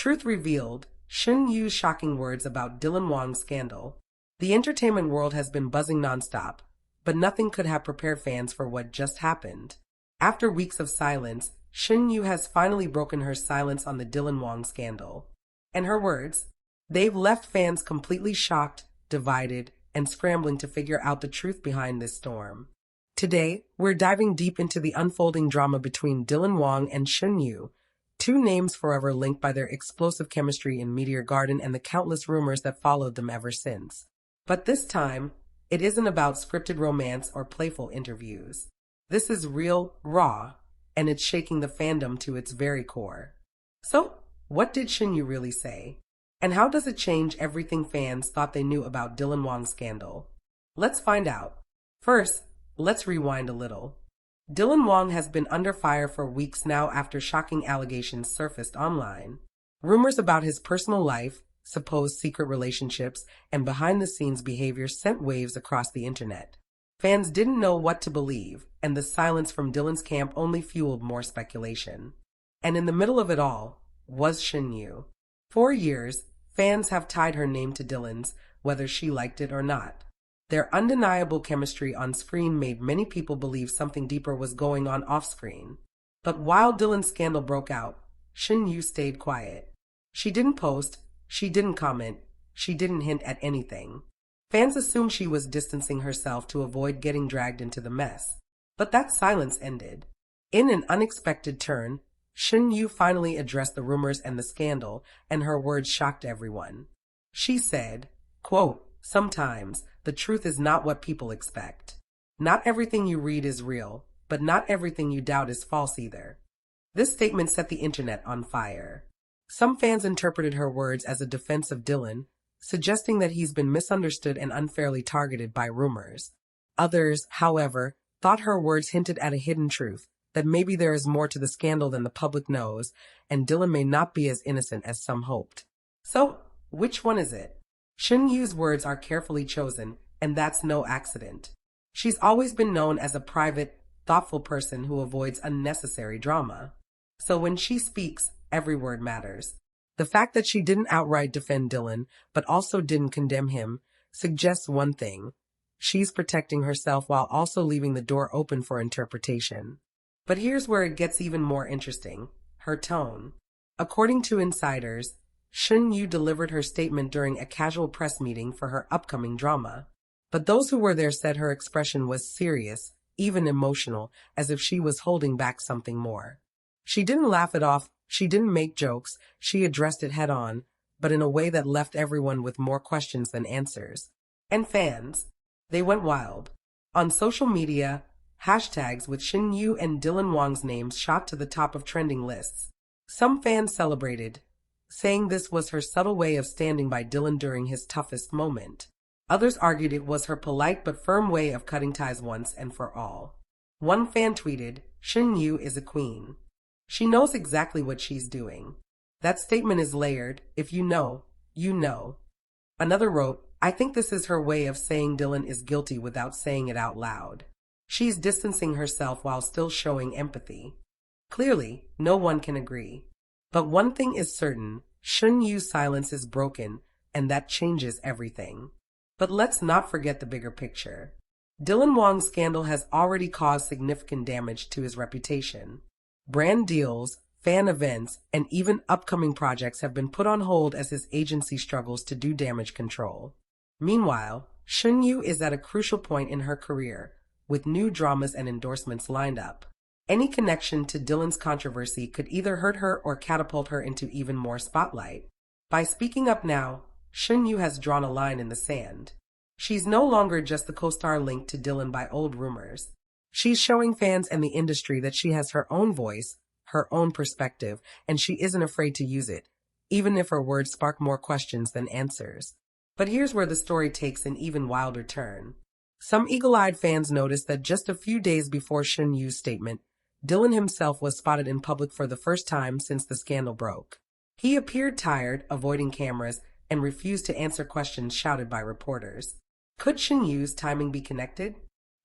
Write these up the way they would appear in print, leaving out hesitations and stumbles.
Truth revealed, Shin Yu's shocking words about Dylan Wang's scandal. The entertainment world has been buzzing nonstop, but nothing could have prepared fans for what just happened. After weeks of silence, Shin Yu has finally broken her silence on the Dylan Wang scandal. And her words, they've left fans completely shocked, divided, and scrambling to figure out the truth behind this storm. Today, we're diving deep into the unfolding drama between Dylan Wang and Shin Yu, two names forever linked by their explosive chemistry in Meteor Garden and the countless rumors that followed them ever since. But this time, it isn't about scripted romance or playful interviews. This is real, raw, and it's shaking the fandom to its very core. So, what did Shin Yu really say? And how does it change everything fans thought they knew about Dylan Wang's scandal? Let's find out. First, let's rewind a little. Dylan Wang has been under fire for weeks now after shocking allegations surfaced online. Rumors about his personal life, supposed secret relationships, and behind-the-scenes behavior sent waves across the internet. Fans didn't know what to believe, and the silence from Dylan's camp only fueled more speculation. And in the middle of it all was Shin Yu. For years, fans have tied her name to Dylan's, whether she liked it or not. Their undeniable chemistry on screen made many people believe something deeper was going on off-screen. But while Dylan's scandal broke out, Shin Yu stayed quiet. She didn't post, she didn't comment, she didn't hint at anything. Fans assumed she was distancing herself to avoid getting dragged into the mess. But that silence ended. In an unexpected turn, Shin Yu finally addressed the rumors and the scandal, and her words shocked everyone. She said, quote, "Sometimes, the truth is not what people expect. Not everything you read is real, but not everything you doubt is false either." This statement set the internet on fire. Some fans interpreted her words as a defense of Dylan, suggesting that he's been misunderstood and unfairly targeted by rumors. Others, however, thought her words hinted at a hidden truth, that maybe there is more to the scandal than the public knows, and Dylan may not be as innocent as some hoped. So, which one is it? Shin Yu's words are carefully chosen, and that's no accident. She's always been known as a private, thoughtful person who avoids unnecessary drama. So when she speaks, every word matters. The fact that she didn't outright defend Dylan, but also didn't condemn him, suggests one thing. She's protecting herself while also leaving the door open for interpretation. But here's where it gets even more interesting. Her tone. According to insiders, Shin Yu delivered her statement during a casual press meeting for her upcoming drama. But those who were there said her expression was serious, even emotional, as if she was holding back something more. She didn't laugh it off, she didn't make jokes, she addressed it head-on, but in a way that left everyone with more questions than answers. And fans, they went wild. On social media, hashtags with Shin Yu and Dylan Wang's names shot to the top of trending lists. Some fans celebrated, saying this was her subtle way of standing by Dylan during his toughest moment. Others argued it was her polite but firm way of cutting ties once and for all. One fan tweeted, "Shin Yu is a queen. She knows exactly what she's doing. That statement is layered. If you know, you know." Another wrote, "I think this is her way of saying Dylan is guilty without saying it out loud. She's distancing herself while still showing empathy." Clearly, no one can agree. But one thing is certain, Shin Yu's silence is broken, and that changes everything. But let's not forget the bigger picture. Dylan Wang's scandal has already caused significant damage to his reputation. Brand deals, fan events, and even upcoming projects have been put on hold as his agency struggles to do damage control. Meanwhile, Shin Yu is at a crucial point in her career, with new dramas and endorsements lined up. Any connection to Dylan's controversy could either hurt her or catapult her into even more spotlight. By speaking up now, Shin Yu has drawn a line in the sand. She's no longer just the co-star linked to Dylan by old rumors. She's showing fans and the industry that she has her own voice, her own perspective, and she isn't afraid to use it, even if her words spark more questions than answers. But here's where the story takes an even wilder turn. Some eagle-eyed fans noticed that just a few days before Shin Yu's statement, Dylan himself was spotted in public for the first time since the scandal broke. He appeared tired, avoiding cameras, and refused to answer questions shouted by reporters. Could Shin Yu's timing be connected?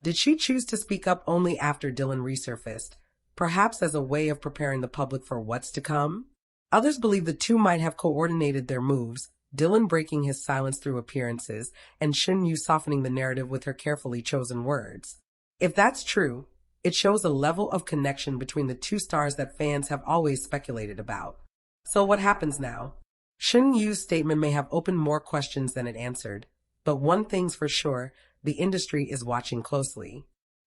Did she choose to speak up only after Dylan resurfaced, perhaps as a way of preparing the public for what's to come? Others believe the two might have coordinated their moves, Dylan breaking his silence through appearances, and Shin Yu softening the narrative with her carefully chosen words. If that's true, it shows a level of connection between the two stars that fans have always speculated about. So what happens now? Shin Yu's statement may have opened more questions than it answered, but one thing's for sure, the industry is watching closely.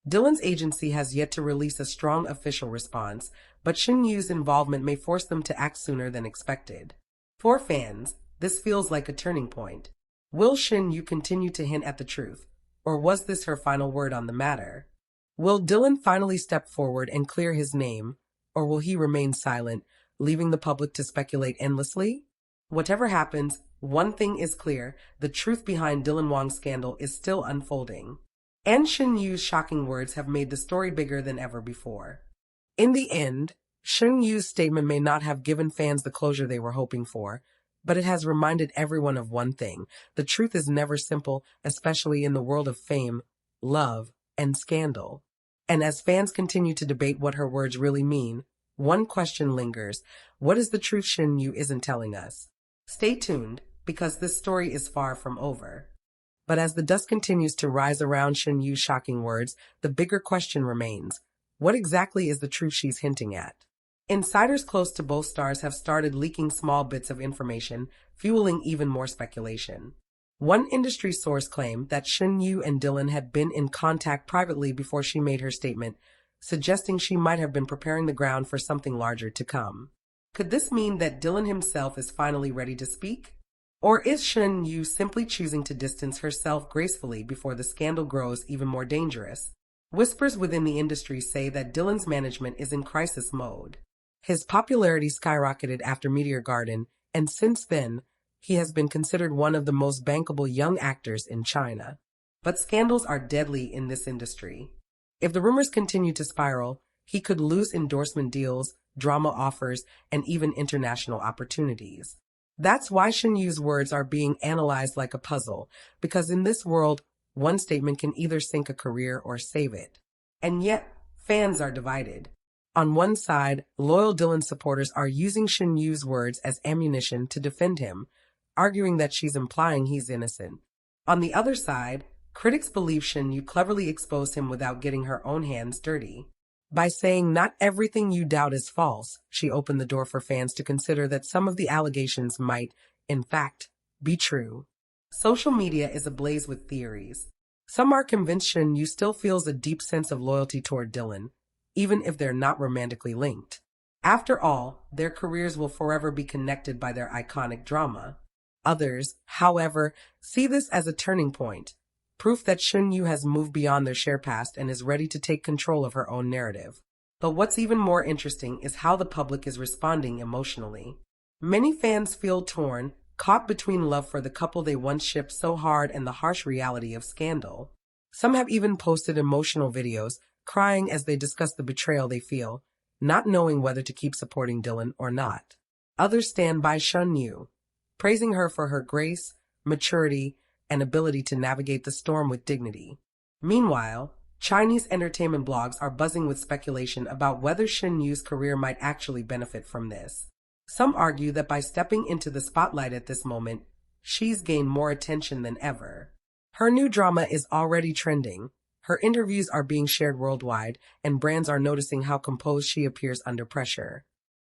Dylan's agency has yet to release a strong official response, but Shin Yu's involvement may force them to act sooner than expected. For fans, this feels like a turning point. Will Shin Yu continue to hint at the truth, or was this her final word on the matter? Will Dylan finally step forward and clear his name, or will he remain silent, leaving the public to speculate endlessly? Whatever happens, one thing is clear, the truth behind Dylan Wang's scandal is still unfolding. And Shin Yu's shocking words have made the story bigger than ever before. In the end, Shin Yu's statement may not have given fans the closure they were hoping for, but it has reminded everyone of one thing. The truth is never simple, especially in the world of fame, love, and scandal. And as fans continue to debate what her words really mean, one question lingers. What is the truth Shin Yu isn't telling us? Stay tuned, because this story is far from over. But as the dust continues to rise around Shin Yu's shocking words, the bigger question remains. What exactly is the truth she's hinting at? Insiders close to both stars have started leaking small bits of information, fueling even more speculation. One industry source claimed that Shin Yu and Dylan had been in contact privately before she made her statement, suggesting she might have been preparing the ground for something larger to come. Could this mean that Dylan himself is finally ready to speak? Or is Shin Yu simply choosing to distance herself gracefully before the scandal grows even more dangerous? Whispers within the industry say that Dylan's management is in crisis mode. His popularity skyrocketed after Meteor Garden, and since then, he has been considered one of the most bankable young actors in China. But scandals are deadly in this industry. If the rumors continue to spiral, he could lose endorsement deals, drama offers, and even international opportunities. That's why Shin Yu's words are being analyzed like a puzzle, because in this world, one statement can either sink a career or save it. And yet, fans are divided. On one side, loyal Dylan supporters are using Shin Yu's words as ammunition to defend him, arguing that she's implying he's innocent. On the other side, critics believe Shin Yu cleverly exposed him without getting her own hands dirty. By saying not everything you doubt is false, she opened the door for fans to consider that some of the allegations might, in fact, be true. Social media is ablaze with theories. Some are convinced Shin Yu still feels a deep sense of loyalty toward Dylan, even if they're not romantically linked. After all, their careers will forever be connected by their iconic drama. Others, however, see this as a turning point, proof that Shin Yu has moved beyond their shared past and is ready to take control of her own narrative. But what's even more interesting is how the public is responding emotionally. Many fans feel torn, caught between love for the couple they once shipped so hard and the harsh reality of scandal. Some have even posted emotional videos, crying as they discuss the betrayal they feel, not knowing whether to keep supporting Dylan or not. Others stand by Shin Yu, praising her for her grace, maturity, and ability to navigate the storm with dignity. Meanwhile, Chinese entertainment blogs are buzzing with speculation about whether Shin Yu's career might actually benefit from this. Some argue that by stepping into the spotlight at this moment, she's gained more attention than ever. Her new drama is already trending. Her interviews are being shared worldwide, and brands are noticing how composed she appears under pressure.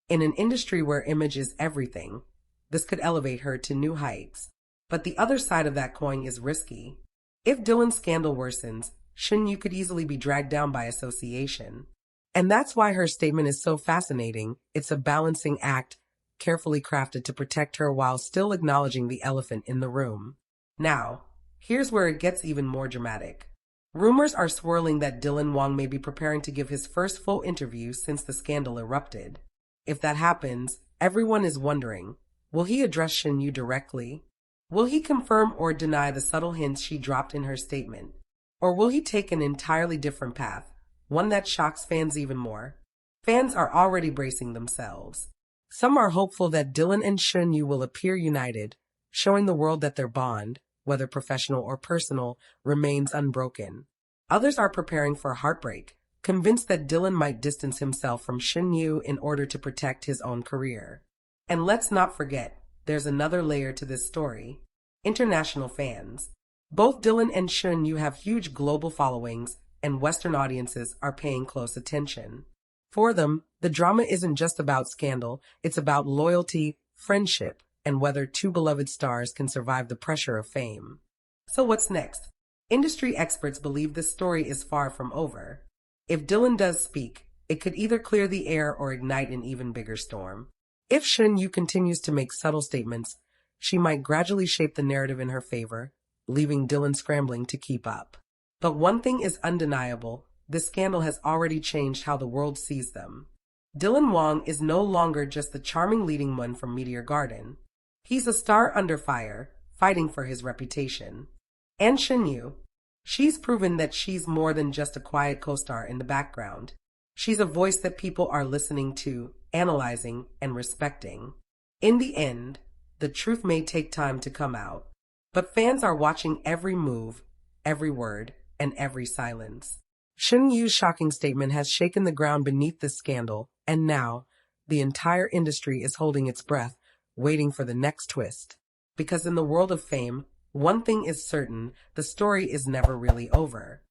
In an industry where image is everything, this could elevate her to new heights. But the other side of that coin is risky. If Dylan's scandal worsens, Shin Yu could easily be dragged down by association. And that's why her statement is so fascinating. It's a balancing act, carefully crafted to protect her while still acknowledging the elephant in the room. Now, here's where it gets even more dramatic. Rumors are swirling that Dylan Wang may be preparing to give his first full interview since the scandal erupted. If that happens, everyone is wondering, will he address Shin Yu directly? Will he confirm or deny the subtle hints she dropped in her statement? Or will he take an entirely different path, one that shocks fans even more? Fans are already bracing themselves. Some are hopeful that Dylan and Shin Yu will appear united, showing the world that their bond, whether professional or personal, remains unbroken. Others are preparing for heartbreak, convinced that Dylan might distance himself from Shin Yu in order to protect his own career. And let's not forget, there's another layer to this story. International fans. Both Dylan and Shen Yue have huge global followings, and Western audiences are paying close attention. For them, the drama isn't just about scandal, it's about loyalty, friendship, and whether two beloved stars can survive the pressure of fame. So what's next? Industry experts believe this story is far from over. If Dylan does speak, it could either clear the air or ignite an even bigger storm. If Shin Yu continues to make subtle statements, she might gradually shape the narrative in her favor, leaving Dylan scrambling to keep up. But one thing is undeniable, this scandal has already changed how the world sees them. Dylan Wang is no longer just the charming leading one from Meteor Garden. He's a star under fire, fighting for his reputation. And Shin Yu, she's proven that she's more than just a quiet co-star in the background. She's a voice that people are listening to, analyzing, and respecting. In the end, the truth may take time to come out, but fans are watching every move, every word, and every silence. Shin Yu's shocking statement has shaken the ground beneath this scandal, and now, the entire industry is holding its breath, waiting for the next twist. Because in the world of fame, one thing is certain, the story is never really over.